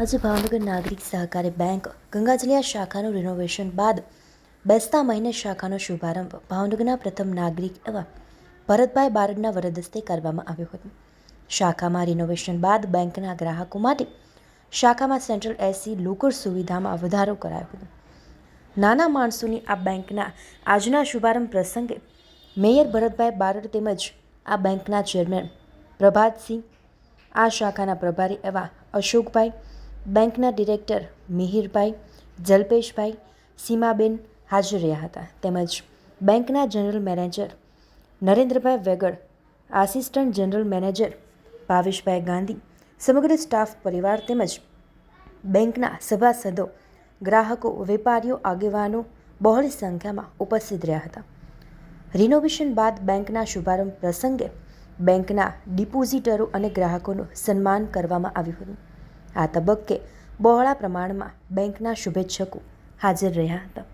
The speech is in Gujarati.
આજે ભાવનગર નાગરિક સહકારી બેંક ગંગાજલિયા શાખાનું રિનોવેશન બાદ બેસતા મહિને શાખાનો શુભારંભ ભાવનગરના પ્રથમ નાગરિક એવા ભરતભાઈ બારડના વરદ હસ્તે કરવામાં આવ્યો હતો. શાખામાં રિનોવેશન બાદ બેંકના ગ્રાહકો માટે શાખામાં સેન્ટ્રલ એસી લોકર સુવિધામાં વધારો કરાયો હતો. નાના માણસોની આ બેંકના આજના શુભારંભ પ્રસંગે મેયર ભરતભાઈ બારડ તેમજ આ બેંકના ચેરમેન પ્રભાતસિંહ, આ શાખાના પ્રભારી એવા અશોકભાઈ, બેંકના ડિરેક્ટર મિહિરભાઈ, જલ્પેશભાઈ, સીમાબેન હાજર રહ્યા હતા. તેમજ બેંકના general manager Narendrabhai Vegad, assistant general manager Bhaveshbhai Gandhi, સમગ્ર સ્ટાફ પરિવાર તેમજ બેંકના સભાસદો, ગ્રાહકો, વેપારીઓ, આગેવાનો બહોળી સંખ્યામાં ઉપસ્થિત રહ્યા હતા. રિનોવેશન બાદ બેંકના શુભારંભ પ્રસંગે બેંકના ડિપોઝિટરો અને ગ્રાહકોનું સન્માન કરવામાં આવ્યું હતું. આ તબક્કે બહોળા પ્રમાણમાં બેંકના શુભેચ્છકો હાજર રહ્યા હતા.